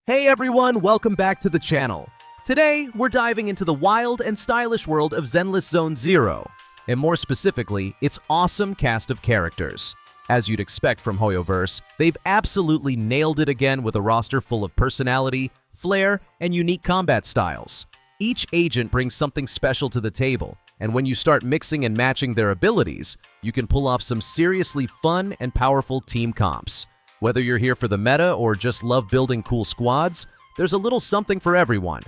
Hey everyone, welcome back to the channel. Today, we're diving into the wild and stylish world of Zenless Zone Zero, and more specifically, its awesome cast of characters. As you'd expect from Hoyoverse, they've absolutely nailed it again with a roster full of personality, flair, and unique combat styles. Each agent brings something special to the table, and when you start mixing and matching their abilities, you can pull off some seriously fun and powerful team comps. Whether you're here for the meta or just love building cool squads, there's a little something for everyone.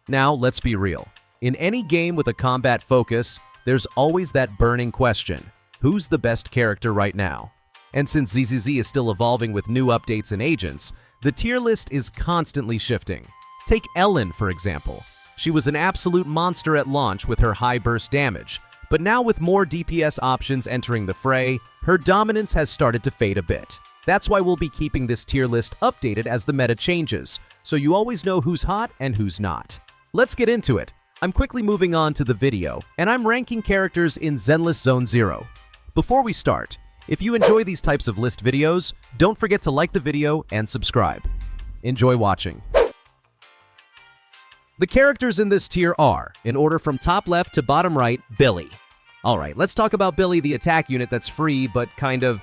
Now, let's be real. In any game with a combat focus, there's always that burning question: who's the best character right now? And since ZZZ is still evolving with new updates and agents, the tier list is constantly shifting. Take Ellen, for example. She was an absolute monster at launch with her high burst damage, but now with more DPS options entering the fray, her dominance has started to fade a bit. That's why we'll be keeping this tier list updated as the meta changes, so you always know who's hot and who's not. Let's get into it. I'm quickly moving on to the video, and I'm ranking characters in Zenless Zone Zero. Before we start, if you enjoy these types of list videos, don't forget to like the video and subscribe. Enjoy watching. The characters in this tier are, in order from top left to bottom right, Billy. Alright, let's talk about Billy, the attack unit that's free but kind of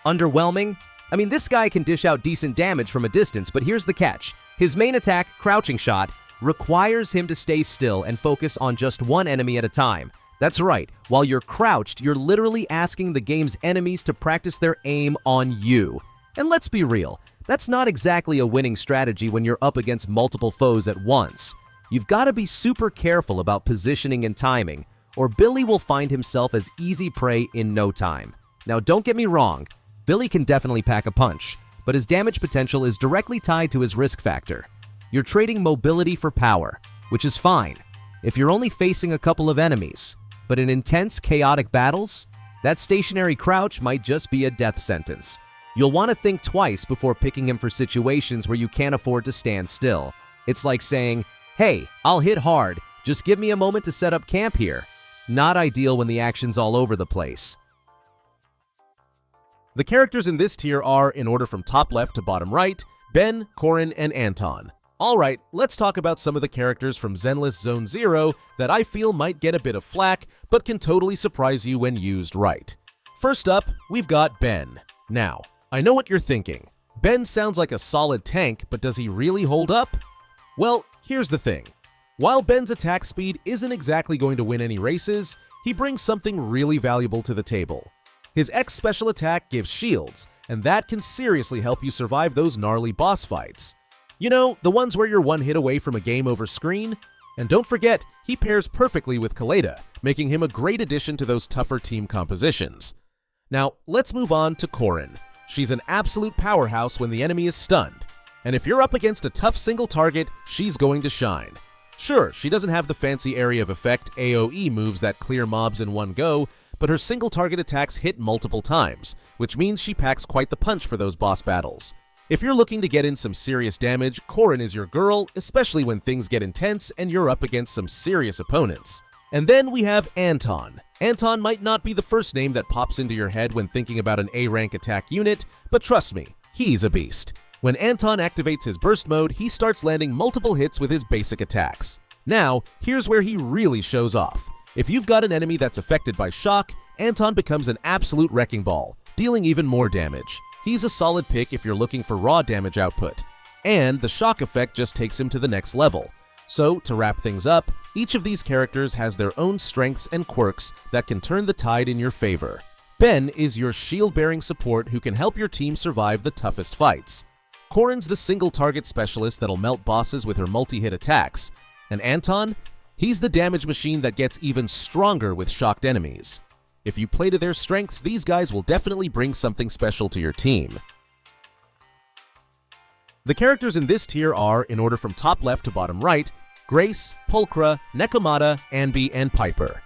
underwhelming. I mean, this guy can dish out decent damage from a distance, but here's the catch. His main attack, Crouching Shot, requires him to stay still and focus on just one enemy at a time. That's right, while you're crouched, you're literally asking the game's enemies to practice their aim on you. And let's be real, that's not exactly a winning strategy when you're up against multiple foes at once. You've got to be super careful about positioning and timing, or Billy will find himself as easy prey in no time. Now, don't get me wrong, Billy can definitely pack a punch, but his damage potential is directly tied to his risk factor. You're trading mobility for power, which is fine if you're only facing a couple of enemies, but in intense, chaotic battles, that stationary crouch might just be a death sentence. You'll want to think twice before picking him for situations where you can't afford to stand still. It's like saying, "Hey, I'll hit hard, just give me a moment to set up camp here." Not ideal when the action's all over the place. The characters in this tier are, in order from top left to bottom right, BenCorin and Anton. Alright, let's talk about some of the characters from Zenless Zone Zero that I feel might get a bit of flack, but can totally surprise you when used right. First up, we've got Ben. Now, I know what you're thinking. Ben sounds like a solid tank, but does he really hold up? Well, here's the thing. While Ben's attack speed isn't exactly going to win any races, he brings something really valuable to the table. His X special attack gives shields, and that can seriously help you survive those gnarly boss fights. You know, the ones where you're one hit away from a game over screen? And don't forget, he pairs perfectly with Kaleda, making him a great addition to those tougher team compositions. Now, let's move on to Corin. She's an absolute powerhouse when the enemy is stunned, and if you're up against a tough single target, she's going to shine. Sure, she doesn't have the fancy area of effect AoE moves that clear mobs in one go, but her single target attacks hit multiple times, which means she packs quite the punch for those boss battles. If you're looking to get in some serious damage, Corin is your girl, especially when things get intense and you're up against some serious opponents. And then we have Anton. Anton might not be the first name that pops into your head when thinking about an A-rank attack unit, but trust me, he's a beast. When Anton activates his burst mode, he starts landing multiple hits with his basic attacks. Now, here's where he really shows off. If you've got an enemy that's affected by shock, Anton becomes an absolute wrecking ball, dealing even more damage. He's a solid pick if you're looking for raw damage output. And the shock effect just takes him to the next level. So, to wrap things up, each of these characters has their own strengths and quirks that can turn the tide in your favor. Ben is your shield-bearing support who can help your team survive the toughest fights. Corin's the single target specialist that'll melt bosses with her multi-hit attacks. And Anton? He's the damage machine that gets even stronger with shocked enemies. If you play to their strengths, these guys will definitely bring something special to your team. The characters in this tier are, in order from top left to bottom right, Grace, Pulchra, Nekomata, Anby, and Piper.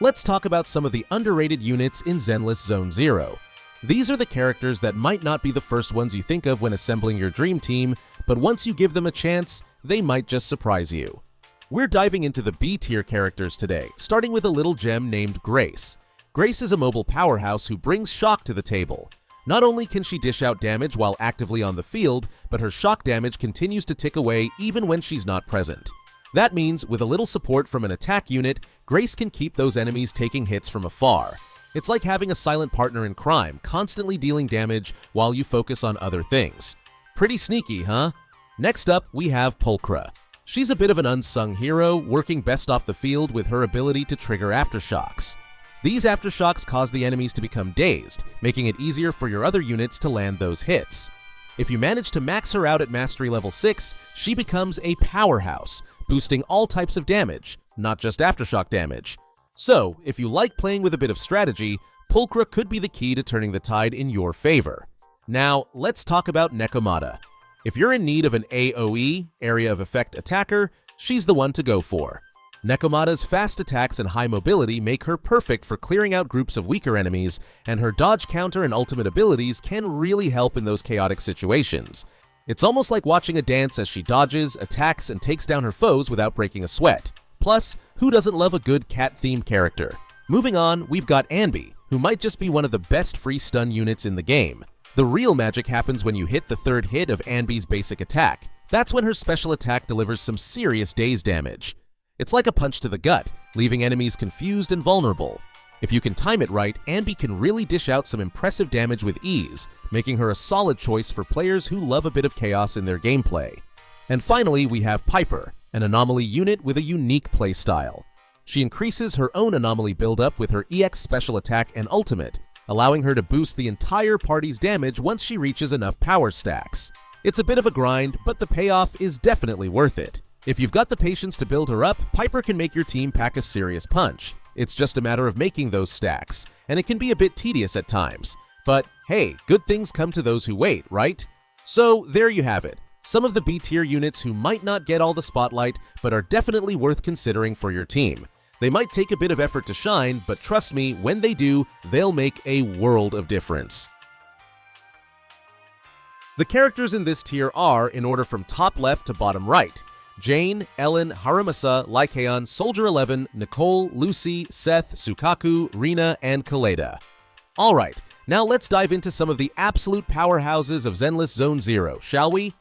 Let's talk about some of the underrated units in Zenless Zone Zero. These are the characters that might not be the first ones you think of when assembling your dream team, but once you give them a chance, they might just surprise you. We're diving into the B-tier characters today, starting with a little gem named Grace. Grace is a mobile powerhouse who brings shock to the table. Not only can she dish out damage while actively on the field, but her shock damage continues to tick away even when she's not present. That means, with a little support from an attack unit, Grace can keep those enemies taking hits from afar. It's like having a silent partner in crime, constantly dealing damage while you focus on other things. Pretty sneaky, huh? Next up, we have Pulchra. She's a bit of an unsung hero, working best off the field with her ability to trigger aftershocks. These aftershocks cause the enemies to become dazed, making it easier for your other units to land those hits. If you manage to max her out at Mastery Level 6, she becomes a powerhouse, boosting all types of damage, not just aftershock damage. So, if you like playing with a bit of strategy, Pulchra could be the key to turning the tide in your favor. Now, let's talk about Nekomata. If you're in need of an AoE, Area of Effect attacker, she's the one to go for. Nekomata's fast attacks and high mobility make her perfect for clearing out groups of weaker enemies, and her dodge counter and ultimate abilities can really help in those chaotic situations. It's almost like watching a dance as she dodges, attacks, and takes down her foes without breaking a sweat. Plus, who doesn't love a good cat-themed character? Moving on, we've got Anby, who might just be one of the best free stun units in the game. The real magic happens when you hit the third hit of Anby's basic attack. That's when her special attack delivers some serious daze damage. It's like a punch to the gut, leaving enemies confused and vulnerable. If you can time it right, Anby can really dish out some impressive damage with ease, making her a solid choice for players who love a bit of chaos in their gameplay. And finally, we have Piper, an anomaly unit with a unique playstyle. She increases her own anomaly buildup with her EX special attack and ultimate, allowing her to boost the entire party's damage once she reaches enough power stacks. It's a bit of a grind, but the payoff is definitely worth it. If you've got the patience to build her up, Piper can make your team pack a serious punch. It's just a matter of making those stacks, and it can be a bit tedious at times. But hey, good things come to those who wait, right? So there you have it. Some of the B-tier units who might not get all the spotlight, but are definitely worth considering for your team. They might take a bit of effort to shine, but trust me, when they do, they'll make a world of difference. The characters in this tier are, in order from top left to bottom right: Jane, Ellen, Harumasa, Lycaon, Soldier 11, Nicole, Lucy, Seth, Sukaku, Rina, and Kaleda. Alright, now let's dive into some of the absolute powerhouses of Zenless Zone Zero, shall we?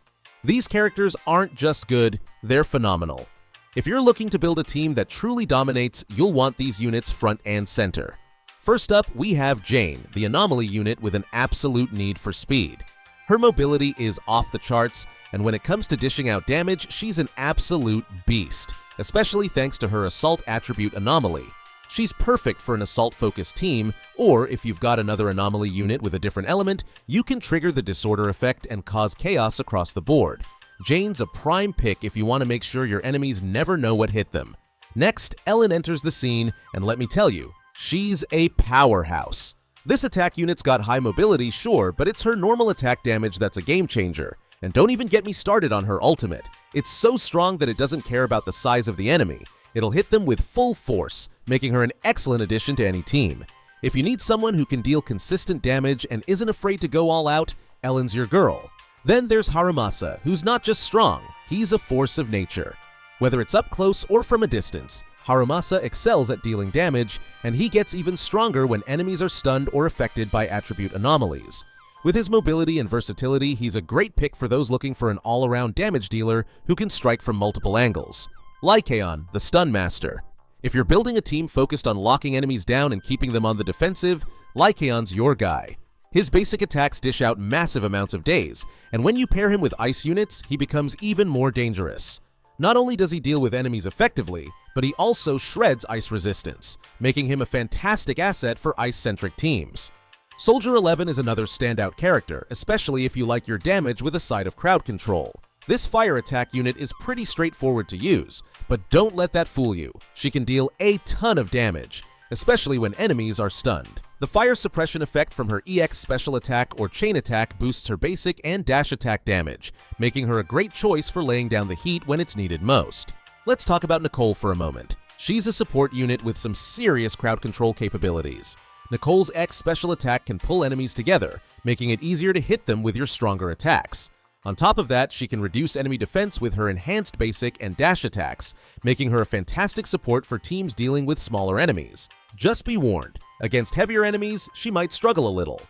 These characters aren't just good, they're phenomenal. If you're looking to build a team that truly dominates, you'll want these units front and center. First up, we have Jane, the anomaly unit with an absolute need for speed. Her mobility is off the charts, and when it comes to dishing out damage, she's an absolute beast, especially thanks to her assault attribute anomaly. She's perfect for an assault-focused team, or if you've got another anomaly unit with a different element, you can trigger the disorder effect and cause chaos across the board. Jane's a prime pick if you want to make sure your enemies never know what hit them. Next, Ellen enters the scene, and let me tell you, she's a powerhouse. This attack unit's got high mobility, sure, but it's her normal attack damage that's a game changer. And don't even get me started on her ultimate. It's so strong that it doesn't care about the size of the enemy. It'll hit them with full force, making her an excellent addition to any team. If you need someone who can deal consistent damage and isn't afraid to go all out, Ellen's your girl. Then there's Harumasa, who's not just strong, he's a force of nature. Whether it's up close or from a distance, Harumasa excels at dealing damage, and he gets even stronger when enemies are stunned or affected by attribute anomalies. With his mobility and versatility, he's a great pick for those looking for an all-around damage dealer who can strike from multiple angles. Lycaon, the Stun Master. If you're building a team focused on locking enemies down and keeping them on the defensive, Lycaon's your guy. His basic attacks dish out massive amounts of daze, and when you pair him with ice units, he becomes even more dangerous. Not only does he deal with enemies effectively, but he also shreds ice resistance, making him a fantastic asset for ice-centric teams. Soldier 11 is another standout character, especially if you like your damage with a side of crowd control. This fire attack unit is pretty straightforward to use, but don't let that fool you. She can deal a ton of damage, especially when enemies are stunned. The fire suppression effect from her EX special attack or chain attack boosts her basic and dash attack damage, making her a great choice for laying down the heat when it's needed most. Let's talk about Nicole for a moment. She's a support unit with some serious crowd control capabilities. Nicole's X special attack can pull enemies together, making it easier to hit them with your stronger attacks. On top of that, she can reduce enemy defense with her enhanced basic and dash attacks, making her a fantastic support for teams dealing with smaller enemies. Just be warned, against heavier enemies, she might struggle a little.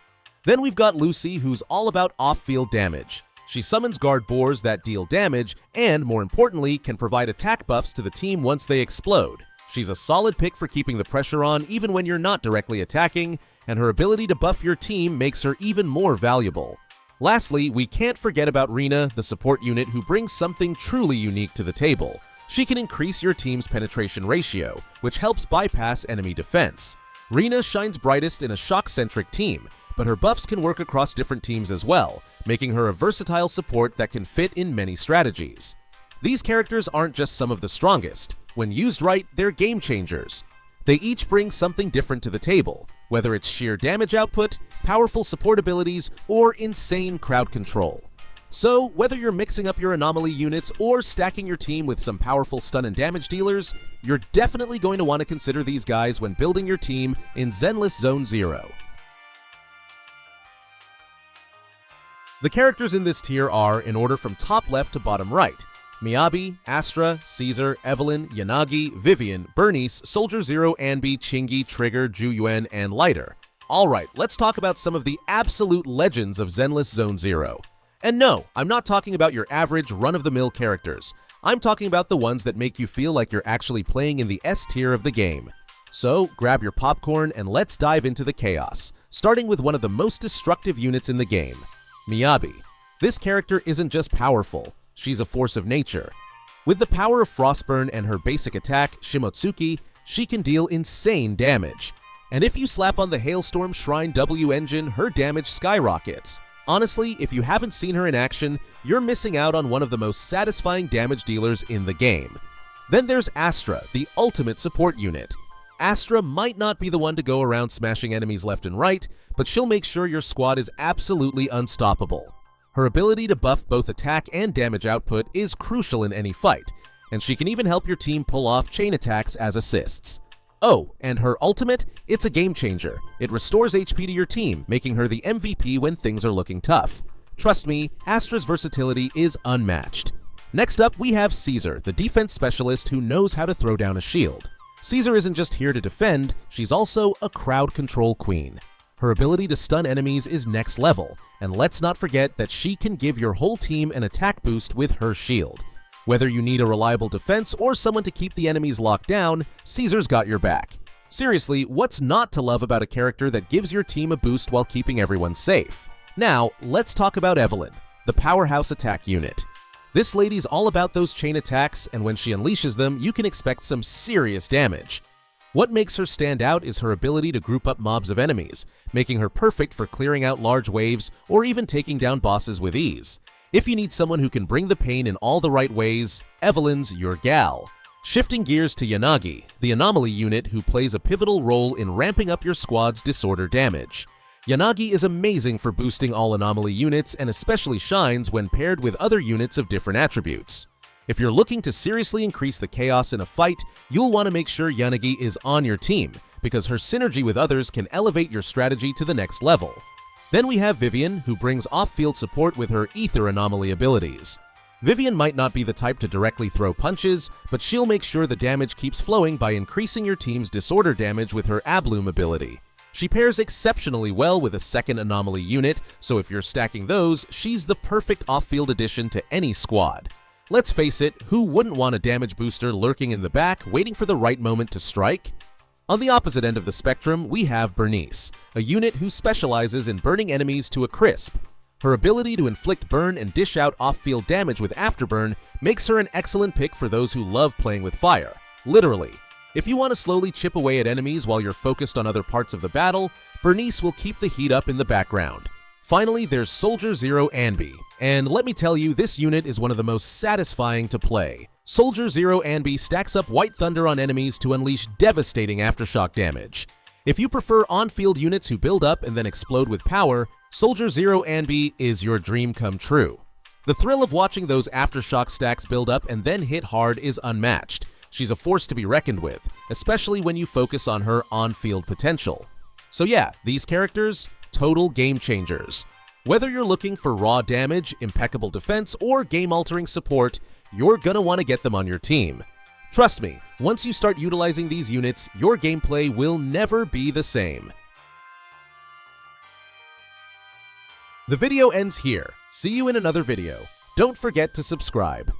Then we've got Lucy, who's all about off-field damage. She summons guard boars that deal damage and, more importantly, can provide attack buffs to the team once they explode. She's a solid pick for keeping the pressure on even when you're not directly attacking, and her ability to buff your team makes her even more valuable. Lastly, we can't forget about Rena, the support unit who brings something truly unique to the table. She can increase your team's penetration ratio, which helps bypass enemy defense. Rena shines brightest in a shock-centric team, but her buffs can work across different teams as well, making her a versatile support that can fit in many strategies. These characters aren't just some of the strongest. When used right, they're game changers. They each bring something different to the table, whether it's sheer damage output, powerful support abilities, or insane crowd control. So, whether you're mixing up your anomaly units or stacking your team with some powerful stun and damage dealers, you're definitely going to want to consider these guys when building your team in Zenless Zone Zero. The characters in this tier are, in order from top left to bottom right, Miyabi, Astra, Caesar, Evelyn, Yanagi, Vivian, Bernice, Soldier Zero, Anbi, Chingy, Trigger, Juyuan, and Lighter. Alright, let's talk about some of the absolute legends of Zenless Zone Zero. And no, I'm not talking about your average run-of-the-mill characters. I'm talking about the ones that make you feel like you're actually playing in the S tier of the game. So, grab your popcorn and let's dive into the chaos, starting with one of the most destructive units in the game, Miyabi. This character isn't just powerful, she's a force of nature. With the power of Frostburn and her basic attack, Shimotsuki, she can deal insane damage. And if you slap on the Hailstorm Shrine W engine, her damage skyrockets. Honestly, if you haven't seen her in action, you're missing out on one of the most satisfying damage dealers in the game. Then there's Astra, the ultimate support unit. Astra might not be the one to go around smashing enemies left and right, but she'll make sure your squad is absolutely unstoppable. Her ability to buff both attack and damage output is crucial in any fight, and she can even help your team pull off chain attacks as assists. Oh, and her ultimate? It's a game changer. It restores HP to your team, making her the MVP when things are looking tough. Trust me, Astra's versatility is unmatched. Next up, we have Caesar, the defense specialist who knows how to throw down a shield. Caesar isn't just here to defend, she's also a crowd control queen. Her ability to stun enemies is next level, and let's not forget that she can give your whole team an attack boost with her shield. Whether you need a reliable defense or someone to keep the enemies locked down, Caesar's got your back. Seriously, what's not to love about a character that gives your team a boost while keeping everyone safe? Now, let's talk about Evelyn, the powerhouse attack unit. This lady's all about those chain attacks, and when she unleashes them, you can expect some serious damage. What makes her stand out is her ability to group up mobs of enemies, making her perfect for clearing out large waves or even taking down bosses with ease. If you need someone who can bring the pain in all the right ways, Evelyn's your gal. Shifting gears to Yanagi, the anomaly unit who plays a pivotal role in ramping up your squad's disorder damage. Yanagi is amazing for boosting all anomaly units and especially shines when paired with other units of different attributes. If you're looking to seriously increase the chaos in a fight, you'll want to make sure Yanagi is on your team, because her synergy with others can elevate your strategy to the next level. Then we have Vivian, who brings off-field support with her Ether Anomaly abilities. Vivian might not be the type to directly throw punches, but she'll make sure the damage keeps flowing by increasing your team's disorder damage with her Abloom ability. She pairs exceptionally well with a second Anomaly unit, so if you're stacking those, she's the perfect off-field addition to any squad. Let's face it, who wouldn't want a damage booster lurking in the back, waiting for the right moment to strike? On the opposite end of the spectrum, we have Bernice, a unit who specializes in burning enemies to a crisp. Her ability to inflict burn and dish out off-field damage with Afterburn makes her an excellent pick for those who love playing with fire. Literally. If you want to slowly chip away at enemies while you're focused on other parts of the battle, Bernice will keep the heat up in the background. Finally, there's Soldier Zero Anbi, and let me tell you, this unit is one of the most satisfying to play. Soldier Zero Anbi stacks up White Thunder on enemies to unleash devastating aftershock damage. If you prefer on-field units who build up and then explode with power, Soldier Zero Anbi is your dream come true. The thrill of watching those aftershock stacks build up and then hit hard is unmatched. She's a force to be reckoned with, especially when you focus on her on-field potential. So yeah, these characters, total game changers. Whether you're looking for raw damage, impeccable defense, or game-altering support, you're gonna want to get them on your team. Trust me, once you start utilizing these units, your gameplay will never be the same. The video ends here. See you in another video. Don't forget to subscribe.